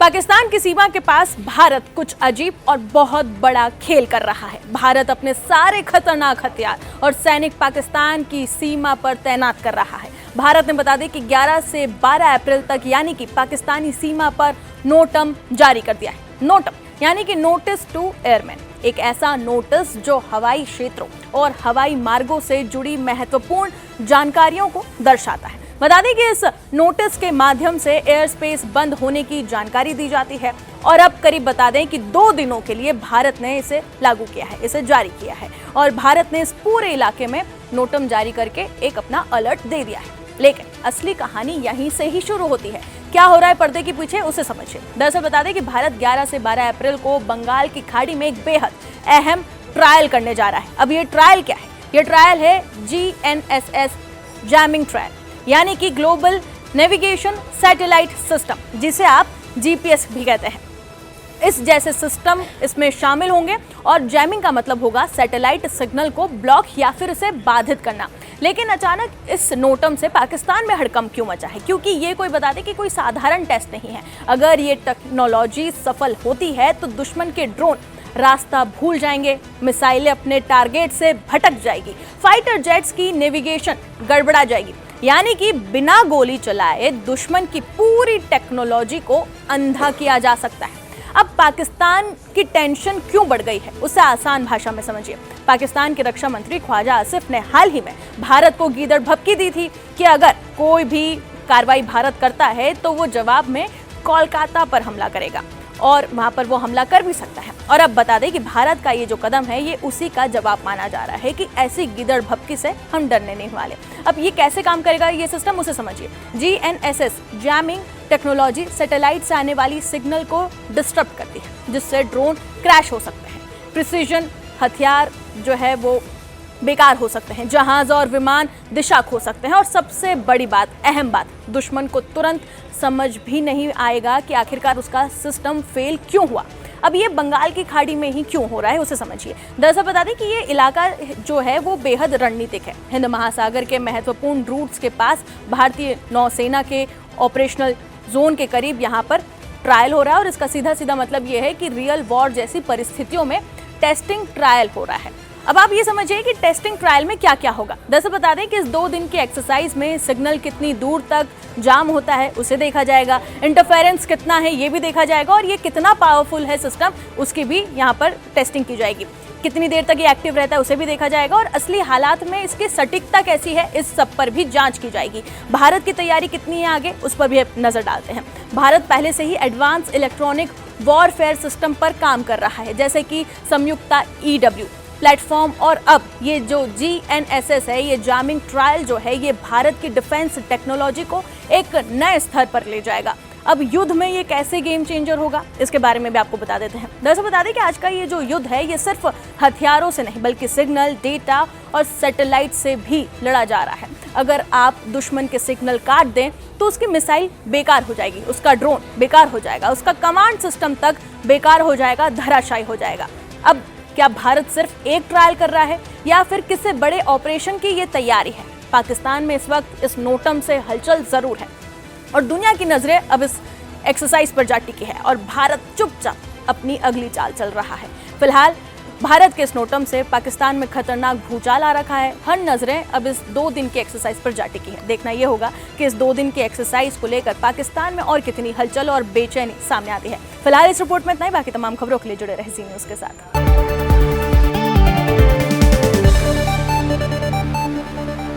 पाकिस्तान की सीमा के पास भारत कुछ अजीब और बहुत बड़ा खेल कर रहा है। भारत अपने सारे खतरनाक हथियार और सैनिक पाकिस्तान की सीमा पर तैनात कर रहा है। भारत ने बता दें कि 11 से 12 अप्रैल तक यानी कि पाकिस्तानी सीमा पर नोटम जारी कर दिया है। नोटम यानी कि नोटिस टू एयरमैन, एक ऐसा नोटिस जो हवाई क्षेत्रों और हवाई मार्गों से जुड़ी महत्वपूर्ण जानकारियों को दर्शाता है। बता दें कि इस नोटिस के माध्यम से एयर स्पेस बंद होने की जानकारी दी जाती है और अब करीब बता दें कि 2 दिनों के लिए भारत ने इसे लागू किया है, इसे जारी किया है और भारत ने इस पूरे इलाके में नोटम जारी करके एक अपना अलर्ट दे दिया है। लेकिन असली कहानी यहीं से ही शुरू होती है। क्या हो रहा है पर्दे के पीछे, उसे समझिए। दरअसल बता दें कि भारत 11 से 12 अप्रैल को बंगाल की खाड़ी में एक बेहद अहम ट्रायल करने जा रहा है। अब ये ट्रायल क्या है? ये ट्रायल है GNSS जैमिंग ट्रायल, यानी कि ग्लोबल नेविगेशन सैटेलाइट सिस्टम, जिसे आप GPS भी कहते हैं। इस जैसे सिस्टम इसमें शामिल होंगे और जैमिंग का मतलब होगा सैटेलाइट सिग्नल को ब्लॉक या फिर उसे बाधित करना। लेकिन अचानक इस नोटम से पाकिस्तान में हड़कंप क्यों मचा है? क्योंकि ये कोई बता दे कि कोई साधारण टेस्ट नहीं है। अगर ये टेक्नोलॉजी सफल होती है तो दुश्मन के ड्रोन रास्ता भूल जाएंगे, मिसाइलें अपने टारगेट से भटक जाएगी, फाइटर जेट्स की नेविगेशन गड़बड़ा जाएगी, यानी कि बिना गोली चलाए दुश्मन की पूरी टेक्नोलॉजी को अंधा किया जा सकता है। अब पाकिस्तान की टेंशन क्यों बढ़ गई है, उसे आसान भाषा में समझिए। पाकिस्तान के रक्षा मंत्री ख्वाजा आसिफ ने हाल ही में भारत को गीदड़ भभकी दी थी कि अगर कोई भी कार्रवाई भारत करता है तो वो जवाब में कोलकाता पर हमला करेगा और वहां पर वो हमला कर भी सकता है। और अब बता दें कि भारत का ये जो कदम है ये उसी का जवाब माना जा रहा है कि ऐसी गिदड़ भभकी से हम डरने नहीं वाले। अब ये कैसे काम करेगा ये सिस्टम, उसे समझिए। GNSS जैमिंग टेक्नोलॉजी सैटेलाइट से आने वाली सिग्नल को डिस्टर्ब करती है, जिससे ड्रोन क्रैश हो सकते हैं, प्रिसीजन हथियार जो है वो बेकार हो सकते हैं, जहाज और विमान दिशा खो सकते हैं और सबसे बड़ी बात, अहम बात, दुश्मन को तुरंत समझ भी नहीं आएगा कि आखिरकार उसका सिस्टम फेल क्यों हुआ। अब ये बंगाल की खाड़ी में ही क्यों हो रहा है उसे समझिए। दरअसल बता दें कि ये इलाका जो है वो बेहद रणनीतिक है। हिंद महासागर के महत्वपूर्ण रूट्स के पास भारतीय नौसेना के ऑपरेशनल जोन के करीब यहाँ पर ट्रायल हो रहा है और इसका सीधा सीधा मतलब ये है कि रियल वॉर जैसी परिस्थितियों में टेस्टिंग ट्रायल हो रहा है। अब आप ये समझिए कि टेस्टिंग ट्रायल में क्या क्या होगा। दरअसल बता दें कि इस 2 दिन की एक्सरसाइज में सिग्नल कितनी दूर तक जाम होता है उसे देखा जाएगा, इंटरफेरेंस कितना है ये भी देखा जाएगा और ये कितना पावरफुल है सिस्टम उसकी भी यहाँ पर टेस्टिंग की जाएगी, कितनी देर तक ये एक्टिव रहता है उसे भी देखा जाएगा और असली हालात में इसकी सटीकता कैसी है इस सब पर भी जांच की जाएगी। भारत की तैयारी कितनी है आगे उस पर भी नजर डालते हैं। भारत पहले से ही एडवांस इलेक्ट्रॉनिक वॉरफेयर सिस्टम पर काम कर रहा है, जैसे कि संयुक्ता EW प्लेटफॉर्म, और अब ये जो GNSS है, ये जैमिंग ट्रायल जो है, ये भारत की डिफेंस टेक्नोलॉजी को एक नए स्तर पर ले जाएगा। अब युद्ध में ये कैसे गेम चेंजर होगा इसके बारे में भी आपको बता देते हैं। दरअसल बता दें कि आज का ये जो युद्ध है ये सिर्फ हथियारों से नहीं बल्कि सिग्नल, डेटा और सैटेलाइट से भी लड़ा जा रहा है। अगर आप दुश्मन के सिग्नल काट दें तो उसकी मिसाइल बेकार हो जाएगी, उसका ड्रोन बेकार हो जाएगा, उसका कमांड सिस्टम तक बेकार हो जाएगा, धराशायी हो जाएगा। अब क्या भारत सिर्फ एक ट्रायल कर रहा है या फिर किसी बड़े ऑपरेशन की ये तैयारी है? पाकिस्तान में इस वक्त इस नोटम से हलचल जरूर है और दुनिया की नजरें अब इस एक्सरसाइज पर जा टिकी है और भारत चुपचाप अपनी अगली चाल चल रहा है। फिलहाल भारत के इस नोटम से पाकिस्तान में खतरनाक भूचाल आ रखा है। हर नजरें अब इस 2 दिन की एक्सरसाइज पर जा टिकी है। देखना यह होगा कि इस 2 दिन की एक्सरसाइज को लेकर पाकिस्तान में और कितनी हलचल और बेचैनी सामने आती है। फिलहाल इस रिपोर्ट में इतना ही, बाकी तमाम खबरों के लिए जुड़े रहे जी न्यूज़ के साथ।